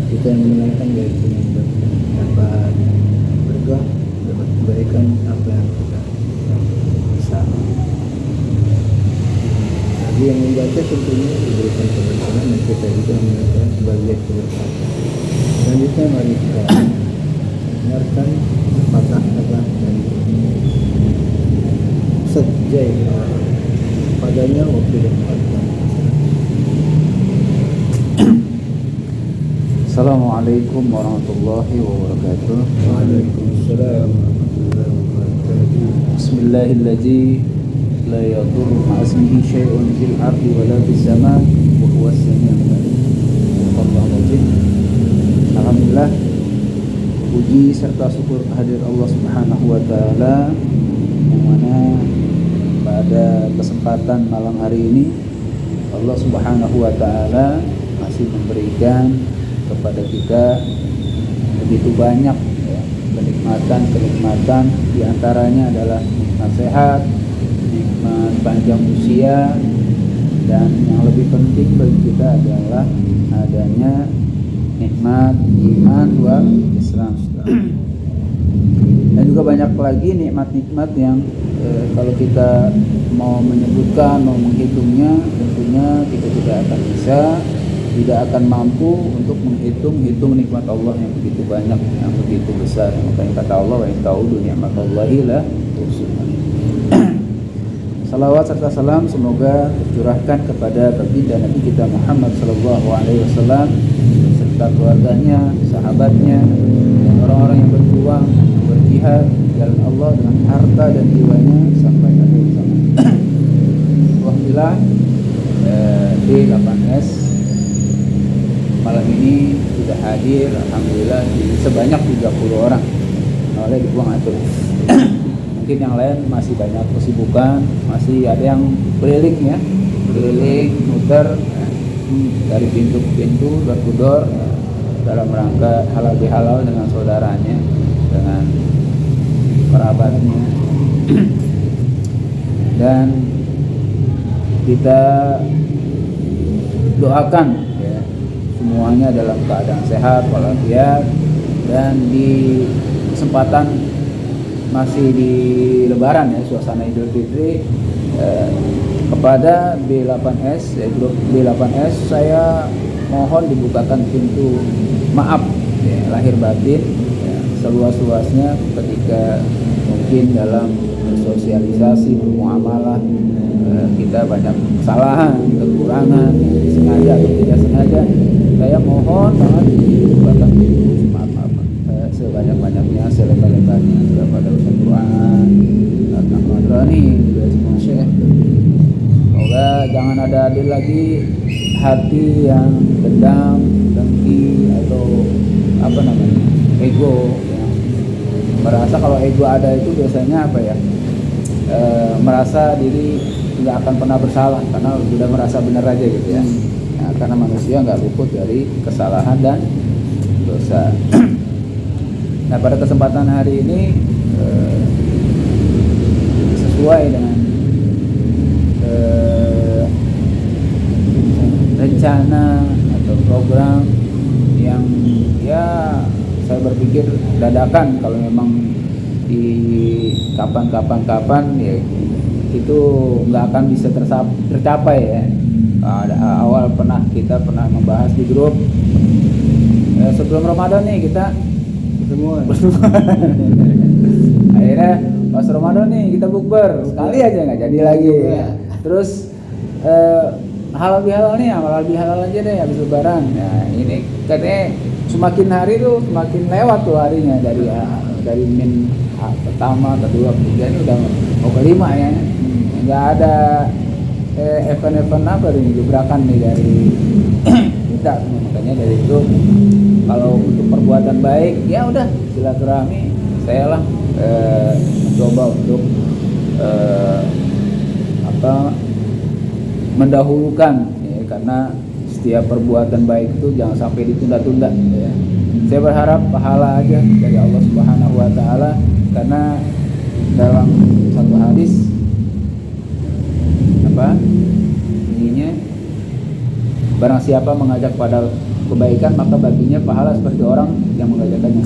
kita yang menyenangkan yaitu dapat berkah, dapat kebaikan apa yang kita bisa. Bagi yang membaca tentunya diberikan keberkahan dan kita juga mendapatkan sebagian keberkahan. Selanjutnya mari kita dengarkan patah kata dari Ustaz Jai padanya waktu dan tempat. Assalamualaikum warahmatullahi wabarakatuh. Waalaikumsalam warahmatullahi wabarakatuh. Bismillahilladzi la yadurru ma'asmihi syai'un fil ardi wa la fis sama' wa huwas sami'ul alim. Alhamdulillah, puji serta syukur kehadirat Allah Subhanahu wa taala yang mana pada kesempatan malam hari ini Allah Subhanahu wa taala masih memberikan kepada kita begitu banyak ya, kenikmatan diantaranya adalah nikmat sehat, nikmat panjang usia, dan yang lebih penting bagi kita adalah adanya nikmat iman wal Islam. Dan juga banyak lagi nikmat-nikmat yang kalau kita mau menyebutkan, mau menghitungnya, tentunya kita tidak akan bisa, tidak akan mampu untuk menghitung nikmat Allah yang begitu banyak, yang begitu besar. Makanya kata Allah, wa in ta'udu ni'matallahi la tuhsuha. Salawat serta salam semoga tercurahkan kepada baginda Nabi kita Muhammad sallallahu alaihi wasallam serta keluarganya, sahabatnya, dan orang-orang yang berjuang, berjihad di jalan Allah dengan harta dan jiwanya sampai akhir zaman. Alhamdulillah, D8S malam ini sudah hadir, alhamdulillah, sebanyak 30 orang. Oleh dibuang atur. Mungkin yang lain masih banyak kesibukan, masih ada yang keliling ya, muter dari pintu ke pintu, door to door, dalam rangka halal bihalal dengan saudaranya, dengan kerabatnya. Dan kita doakan ya, semuanya dalam keadaan sehat walafiat, dan di kesempatan masih di Lebaran ya, suasana Idul Fitri, kepada B8S grup B8S saya mohon dibukakan pintu maaf ya, lahir batin ya, seluas-luasnya ketika mungkin dalam bersosialisasi, bermuamalah kita banyak kesalahan, kekurangan, sengaja atau tidak sengaja. Saya mohon banget dibukakan pintu maaf sebanyak-banyaknya, selebar-lebarnya kepada Ustaz Quran, Kang Madrani, juga semua syekh. Semoga jangan ada lagi hati yang dendam, dengki, atau ego yang merasa kalau ego ada itu biasanya merasa diri nggak akan pernah bersalah karena sudah merasa benar aja gitu ya. Nah, karena manusia nggak luput dari kesalahan dan dosa. Nah, pada kesempatan hari ini sesuai dengan rencana atau program yang ya saya berpikir dadakan, kalau memang di kapan ya itu nggak akan bisa tercapai ya. Awal kita pernah membahas di grup sebelum Ramadan nih kita semua akhirnya pas Ramadan nih kita bukber sekali aja, nggak jadi lagi ya. Terus halal bihalal nih, halal bihalal aja deh habis Lebaran. Nah ini katanya semakin hari tuh semakin lewat tuh harinya, dari min pertama, kedua, ketiga ini udah mau kelima ya. Nggak ada event-event apa nih gebrakan nih dari kita. Makanya dari itu kalau untuk perbuatan baik ya udah silaturahmi, saya lah mencoba untuk mendahulukan ya, karena setiap perbuatan baik itu jangan sampai ditunda-tunda ya. Saya berharap pahala aja dari Allah Subhanahu wa taala, karena dalam satu hadis ininya barang siapa mengajak pada kebaikan, maka baginya pahala seperti orang yang mengerjakannya.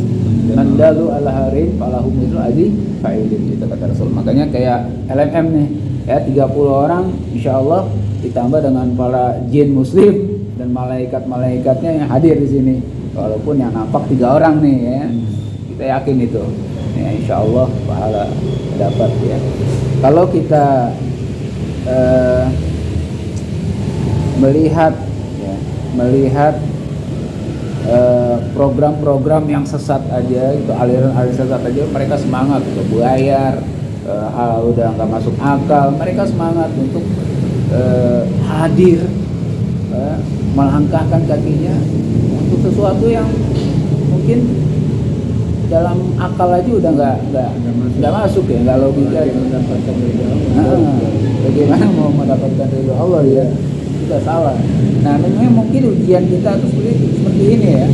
Mandalu ala harin falahu mithlu ajri fa'ilin, itu kata Rasul. Makanya kayak LMM nih ya, 30 orang insyaallah ditambah dengan para jin muslim dan malaikat-malaikatnya yang hadir di sini. Walaupun yang nampak 3 orang nih ya. Kita yakin itu. Ya insyaallah pahala dapat ya. Kalau kita melihat program-program yang sesat aja, itu aliran-aliran sesat aja, mereka semangat untuk bayar, hal udah nggak masuk akal, mereka semangat untuk hadir, melangkahkan kakinya untuk sesuatu yang mungkin dalam akal aja udah nggak masuk ya, nggak logika. Bagaimana mau mendapatkan ridho Allah ya? Sudah salah. Nah, memang mungkin ujian kita itu seperti ini ya.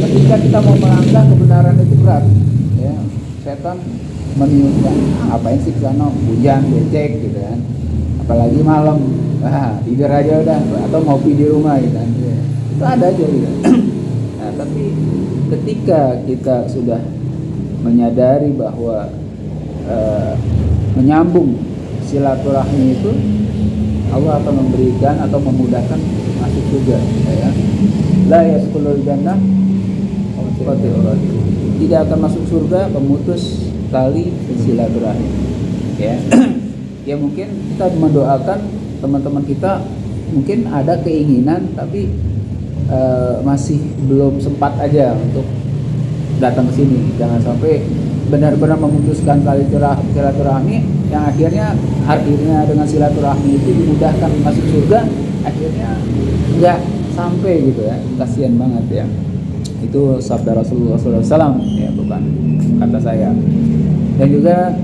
Ketika kita mau melangkah kebenaran itu berat, ya. Setan meniupkan, apain sih sana hujan, becek gitu kan. Apalagi malam, tidur aja udah, atau ngopi di rumah gitu kan. Itu ada aja gitu. Nah, tapi ketika kita sudah menyadari bahwa menyambung silaturahmi itu Allah akan memberikan atau memudahkan masuk surga ya. La yasqulul jannah tidak akan masuk surga pemutus tali silaturahmi ya. Ya mungkin kita mendoakan teman-teman kita mungkin ada keinginan tapi masih belum sempat aja untuk datang ke sini. Jangan sampai benar-benar memutuskan tali silaturahmi yang akhirnya dengan silaturahmi itu dimudahkan masuk surga, akhirnya nggak sampai gitu ya. Kasihan banget ya. Itu sabda Rasulullah SAW ya, bukan kata saya. Dan juga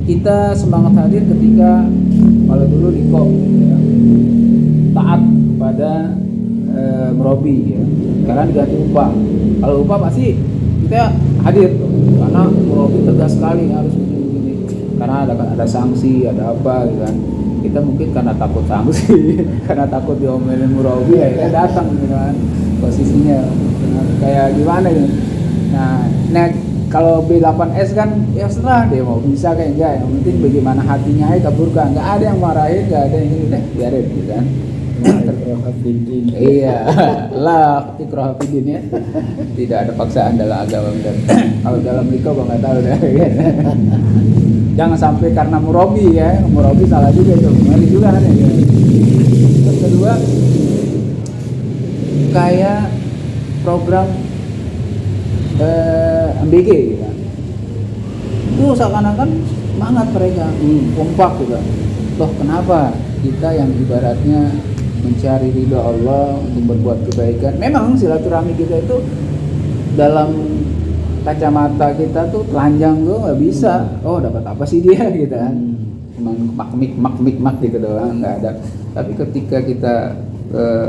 kita semangat hadir ketika kalau dulu Liko ya, taat pada merobi ya, karena diganti upah. Kalau upah pasti kita hadir tuh, karena merobi tegas sekali harus begini-begini, karena ada sanksi, ada apa gitu kan. Kita mungkin karena takut sanksi, karena takut diomelin merobi ya kita datang gitu kan, posisinya kayak gimana gitu. Nah kalau B8S kan ya setelah dia mau bisa kayak enggak, yang penting bagaimana hatinya aja kaburkan, nggak ada yang marahin, nggak ada yang ini, udah biarin gitu kan. Iya, lah ikrah fidin ya. Tidak ada paksaan dalam agama. Kalau dalam Liko gua nggak tahu deh. Jangan sampai karena murobi ya, murobi salah juga itu, ngeri juga kan ya. Terus kedua, kayak program MBG gitu. Itu seakan-akan semangat mereka, kompak juga. Loh kenapa kita yang ibaratnya mencari ridho Allah untuk berbuat kebaikan, memang silaturahmi kita itu dalam kacamata kita tuh telanjang tuh nggak bisa. Oh dapat apa sih dia gitu kan? Cuman makmik gitu doang, nggak ada. Tapi ketika kita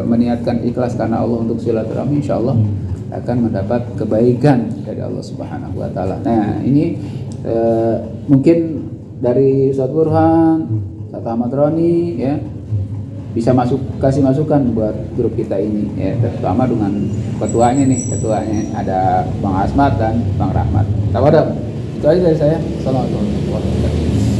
meniatkan ikhlas karena Allah untuk silaturahmi, insya Allah akan mendapat kebaikan dari Allah Subhanahu Wa Taala. Nah ini mungkin dari Ustaz Burhan, Ustaz Ahmad Roni ya, bisa kasih masukan buat grup kita ini ya, terutama dengan ketuanya ada Bang Asmat dan Bang Rahmat. Tawaduk. Itu aja dari saya. Assalamualaikum warahmatullahi wabarakatuh.